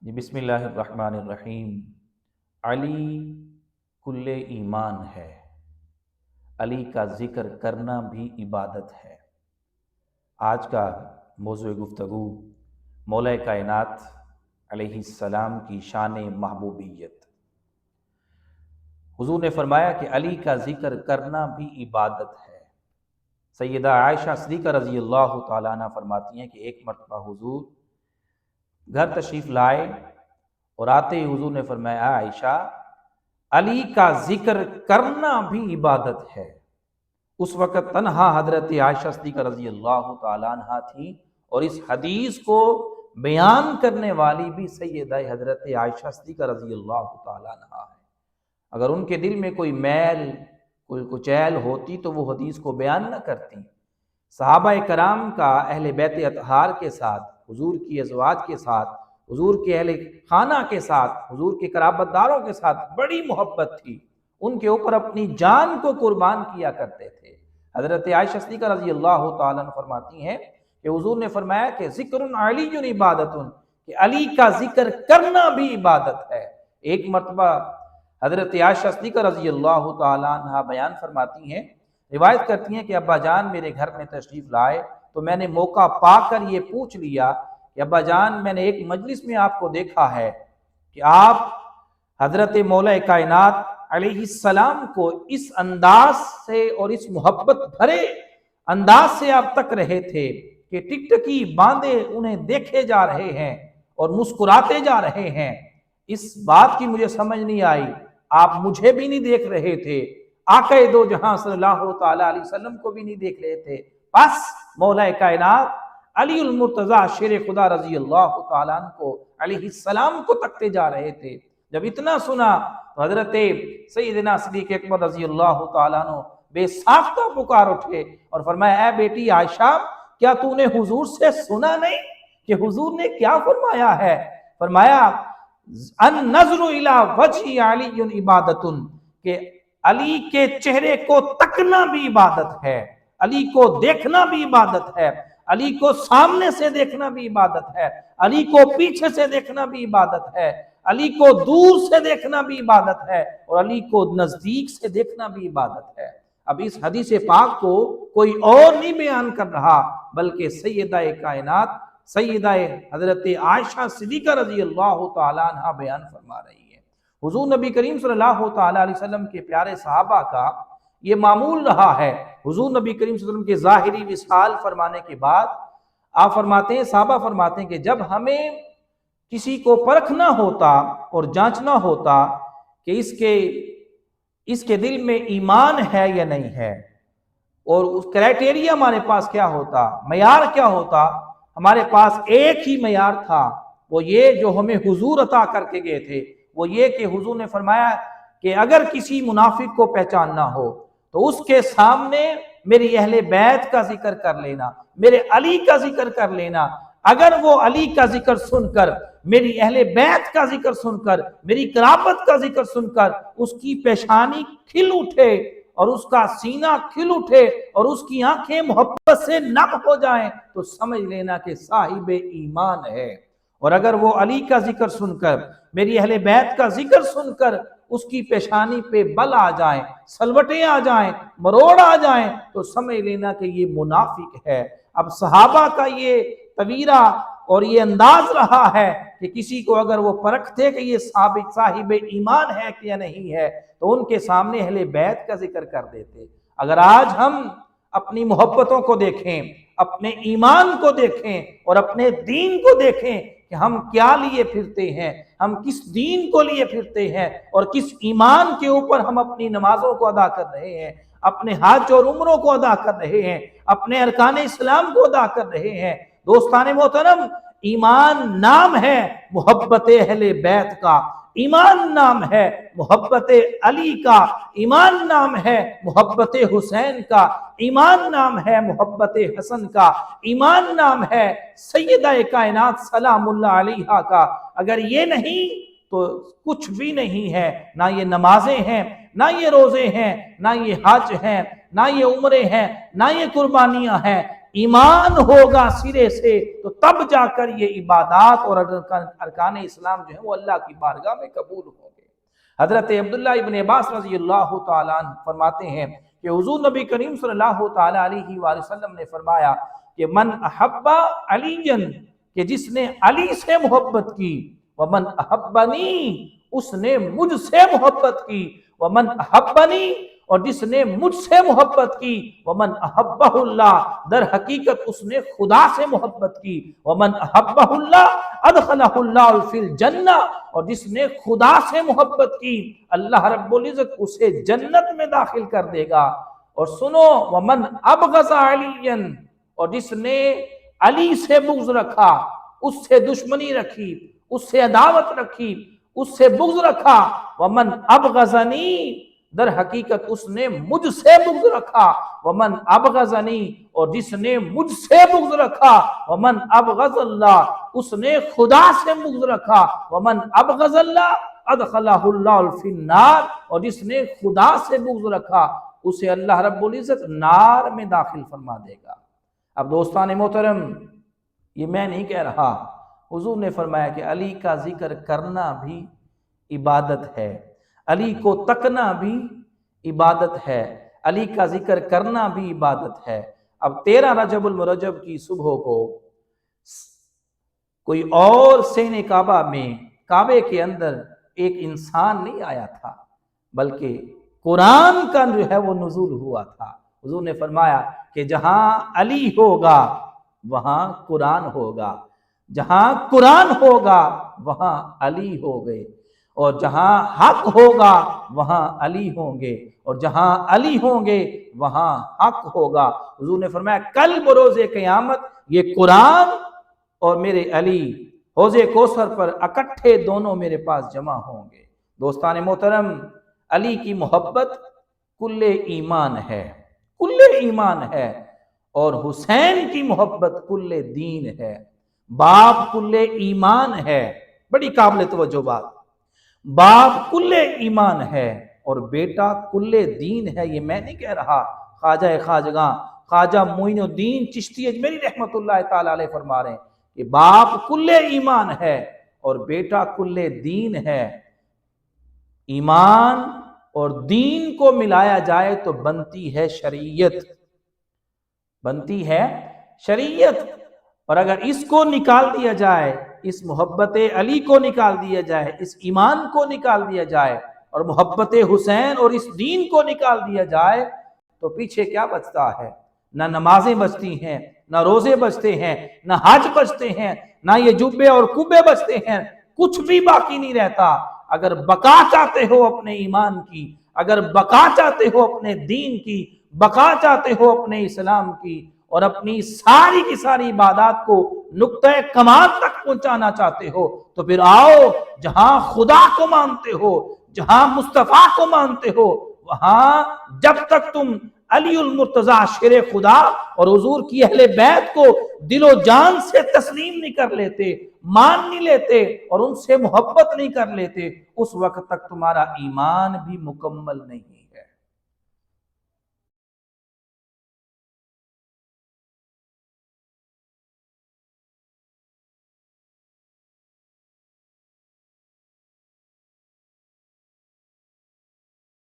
جی بسم اللہ الرحمن الرحیم۔ علی کل ایمان ہے، علی کا ذکر کرنا بھی عبادت ہے۔ آج کا موضوع گفتگو مولا کائنات علیہ السلام کی شان محبوبیت۔ حضور نے فرمایا کہ علی کا ذکر کرنا بھی عبادت ہے۔ سیدہ عائشہ صدیقہ رضی اللہ تعالیٰ عنہ فرماتی ہیں کہ ایک مرتبہ حضور گھر تشریف لائے اور آتے ہی حضور نے فرمایا عائشہ علی کا ذکر کرنا بھی عبادت ہے۔ اس وقت تنہا حضرت عائشہ صدیقہ رضی اللہ تعالیٰ عنہ تھی اور اس حدیث کو بیان کرنے والی بھی سیدہ حضرت عائشہ صدیقہ رضی اللہ تعالیٰ عنہ ہے۔ اگر ان کے دل میں کوئی میل کوئی کچیل ہوتی تو وہ حدیث کو بیان نہ کرتی۔ صحابہ کرام کا اہل بیت اطہار کے ساتھ، حضور کی ازواج کے ساتھ، حضور کے اہل خانہ کے ساتھ، حضور کے قرابت داروں کے ساتھ بڑی محبت تھی۔ ان کے اوپر اپنی جان کو قربان کیا کرتے تھے۔ حضرت عائشہ صدیقہ رضی اللہ تعالیٰ عنہ فرماتی ہیں کہ حضور نے فرمایا کہ ذکر علی عبادت، کہ علی کا ذکر کرنا بھی عبادت ہے۔ ایک مرتبہ حضرت عائشہ صدیقہ رضی اللہ تعالیٰ عنہ بیان فرماتی ہیں، روایت کرتی ہیں کہ ابا جان میرے گھر میں تشریف لائے تو میں نے موقع پا کر یہ پوچھ لیا کہ ابا جان میں نے ایک مجلس میں آپ کو دیکھا ہے کہ آپ حضرت مولا کائنات علیہ السلام کو اس انداز سے اور اس محبت بھرے انداز سے آپ تک رہے تھے کہ ٹکٹکی باندھے انہیں دیکھے جا رہے ہیں اور مسکراتے جا رہے ہیں۔ اس بات کی مجھے سمجھ نہیں آئی، آپ مجھے بھی نہیں دیکھ رہے تھے، آقا دو جہاں صلی اللہ تعالیٰ علیہ وسلم کو بھی نہیں دیکھ رہے تھے، بس مولا کائنات علی المرتضیٰ شیر خدا رضی اللہ تعالیٰ عنہ کو علیہ السلام کو تکتے جا رہے تھے۔ جب اتنا سنا تو حضرت سیدنا صدیق اکبر رضی اللہ تعالیٰ عنہ بے ساختہ پکار اٹھے اور فرمایا اے بیٹی عائشہ کیا تو نے حضور سے سنا نہیں کہ حضور نے کیا فرمایا ہے؟ فرمایا النظر الی وجہ علی عبادت، کہ علی کے چہرے کو تکنا بھی عبادت ہے، علی کو دیکھنا بھی عبادت ہے، علی کو سامنے سے دیکھنا بھی عبادت ہے، علی کو پیچھے سے دیکھنا بھی عبادت ہے، علی کو دور سے دیکھنا بھی عبادت ہے اور علی کو نزدیک سے دیکھنا بھی عبادت ہے۔ اب اس حدیث پاک کو کوئی اور نہیں بیان کر رہا بلکہ سیدہ کائنات سیدہ حضرت عائشہ صدیقہ رضی اللہ تعالیٰ عنہ بیان فرما رہی ہے۔ حضور نبی کریم صلی اللہ تعالیٰ علیہ وسلم کے پیارے صحابہ کا یہ معمول رہا ہے۔ حضور نبی کریم صلی اللہ علیہ وسلم کے ظاہری وصال فرمانے کے بعد آپ فرماتے ہیں، صحابہ فرماتے ہیں کہ جب ہمیں کسی کو پرکھنا ہوتا اور جانچنا ہوتا کہ اس کے دل میں ایمان ہے یا نہیں ہے، اور اس کرائٹیریا ہمارے پاس کیا ہوتا، معیار کیا ہوتا، ہمارے پاس ایک ہی معیار تھا، وہ یہ جو ہمیں حضور عطا کر کے گئے تھے، وہ یہ کہ حضور نے فرمایا کہ اگر کسی منافق کو پہچاننا ہو تو اس کے سامنے میری اہل بیت کا ذکر کر لینا، میرے علی کا ذکر کر لینا۔ اگر وہ علی کا ذکر سن کر، میری اہل بیت کا ذکر سن کر، میری قرابت کا ذکر سن کر اس کی پیشانی کھل اٹھے اور اس کا سینہ کھل اٹھے اور اس کی آنکھیں محبت سے نم ہو جائیں تو سمجھ لینا کہ صاحب ایمان ہے۔ اور اگر وہ علی کا ذکر سن کر، میری اہل بیت کا ذکر سن کر اس کی پیشانی پہ بل آ جائیں، سلوٹیں آ جائیں، مروڑ آ جائیں تو سمجھ لینا کہ یہ منافق ہے۔ اب صحابہ کا یہ تویرہ اور یہ انداز رہا ہے کہ کسی کو اگر وہ پرکھتے کہ یہ صاحب ایمان ہے کہ یا نہیں ہے تو ان کے سامنے اہل بیت کا ذکر کر دیتے۔ اگر آج ہم اپنی محبتوں کو دیکھیں، اپنے ایمان کو دیکھیں اور اپنے دین کو دیکھیں کہ ہم کیا لیے پھرتے ہیں، ہم کس دین کو لیے پھرتے ہیں اور کس ایمان کے اوپر ہم اپنی نمازوں کو ادا کر رہے ہیں، اپنے حج اور عمروں کو ادا کر رہے ہیں، اپنے ارکان اسلام کو ادا کر رہے ہیں۔ دوستان محترم، ایمان نام ہے محبت اہل بیت کا، ایمان نام ہے محبت علی کا، ایمان نام ہے محبت حسین کا، ایمان نام ہے محبت حسن کا، ایمان نام ہے سیدہ کائنات سلام اللہ علیہا کا۔ اگر یہ نہیں تو کچھ بھی نہیں ہے، نہ یہ نمازیں ہیں، نہ یہ روزے ہیں، نہ یہ حج ہیں، نہ یہ عمرے ہیں، نہ یہ قربانیاں ہیں۔ ایمان ہوگا سرے سے تو تب جا کر یہ عبادات اور ارکان اسلام جو ہیں وہ اللہ کی بارگاہ میں قبول ہوں گے۔ حضرت عبداللہ ابن عباس رضی اللہ تعالیٰ عنہ فرماتے ہیں کہ حضور نبی کریم صلی اللہ تعالیٰ علیہ وآلہ وسلم نے فرمایا کہ من احب علی، کہ جس نے علی سے محبت کی، ومن احبنی، اس نے مجھ سے محبت کی، ومن احبنی، اور جس نے مجھ سے محبت کی، ومن احبہ اللہ، در حقیقت اس نے خدا سے محبت کی، ومن احبہ اللہ ادخلہ اللہ فی الجنہ، اور جس نے خدا سے محبت کی اللہ رب العزت اسے جنت میں داخل کر دے گا۔ اور سنو، ومن ابغض علی، اور جس نے علی سے بغض رکھا، اس سے دشمنی رکھی، اس سے عداوت رکھی، اس سے بغض رکھا، ومن ابغضنی، در حقیقت اس نے مجھ سے بغض رکھا، ومن ابغضنی، اور جس نے مجھ سے بغض رکھا، ومن ابغض اللہ، اس نے خدا سے بغض رکھا، ومن ابغض اللہ ادخلہ اللہ فی النار، اور جس نے خدا سے بغض رکھا اسے اللہ رب العزت نار میں داخل فرما دے گا۔ اب دوستان محترم، یہ میں نہیں کہہ رہا، حضور نے فرمایا کہ علی کا ذکر کرنا بھی عبادت ہے، علی کو تکنا بھی عبادت ہے، علی کا ذکر کرنا بھی عبادت ہے۔ اب 13 رجب المرجب کی صبح کو کوئی اور صحن کعبہ میں، کعبے کے اندر ایک انسان نہیں آیا تھا، بلکہ قرآن کا جو ہے وہ نزول ہوا تھا۔ حضور نے فرمایا کہ جہاں علی ہوگا وہاں قرآن ہوگا، جہاں قرآن ہوگا وہاں علی ہوگے، اور جہاں حق ہوگا وہاں علی ہوں گے، اور جہاں علی ہوں گے وہاں حق ہوگا۔ حضور نے فرمایا کل بروز قیامت یہ قرآن اور میرے علی حوض کوثر پر اکٹھے دونوں میرے پاس جمع ہوں گے۔ دوستان محترم، علی کی محبت کل ایمان ہے، کل ایمان ہے، اور حسین کی محبت کل دین ہے۔ باپ کل ایمان ہے، بڑی قابل توجہ بات، باپ کل ایمان ہے اور بیٹا کل دین ہے۔ یہ میں نہیں کہہ رہا، خواجہ خواجگاں خواجہ معین الدین چشتی اجمیری رحمت اللہ تعالی علیہ فرما رہے ہیں کہ باپ کل ایمان ہے اور بیٹا کل دین ہے۔ ایمان اور دین کو ملایا جائے تو بنتی ہے شریعت، بنتی ہے شریعت، اور اگر اس کو نکال دیا جائے، اس محبت علی کو نکال دیا جائے، اس ایمان کو نکال دیا جائے، اور محبت حسین اور اس دین کو نکال دیا جائے تو پیچھے کیا بچتا ہے؟ نہ نمازیں بچتی ہیں، نہ روزے بچتے ہیں، نہ حج بچتے ہیں، نہ یہ جبے اور کبے بچتے ہیں، کچھ بھی باقی نہیں رہتا۔ اگر بقا چاہتے ہو اپنے ایمان کی، اگر بقا چاہتے ہو اپنے دین کی، بقا چاہتے ہو اپنے اسلام کی، اور اپنی ساری کی ساری عبادات کو نقطہ کمال تک پہنچانا چاہتے ہو، تو پھر آؤ جہاں خدا کو مانتے ہو، جہاں مصطفیٰ کو مانتے ہو، وہاں جب تک تم علی المرتضیٰ شیر خدا اور حضور کی اہل بیت کو دل و جان سے تسلیم نہیں کر لیتے، مان نہیں لیتے، اور ان سے محبت نہیں کر لیتے، اس وقت تک تمہارا ایمان بھی مکمل نہیں۔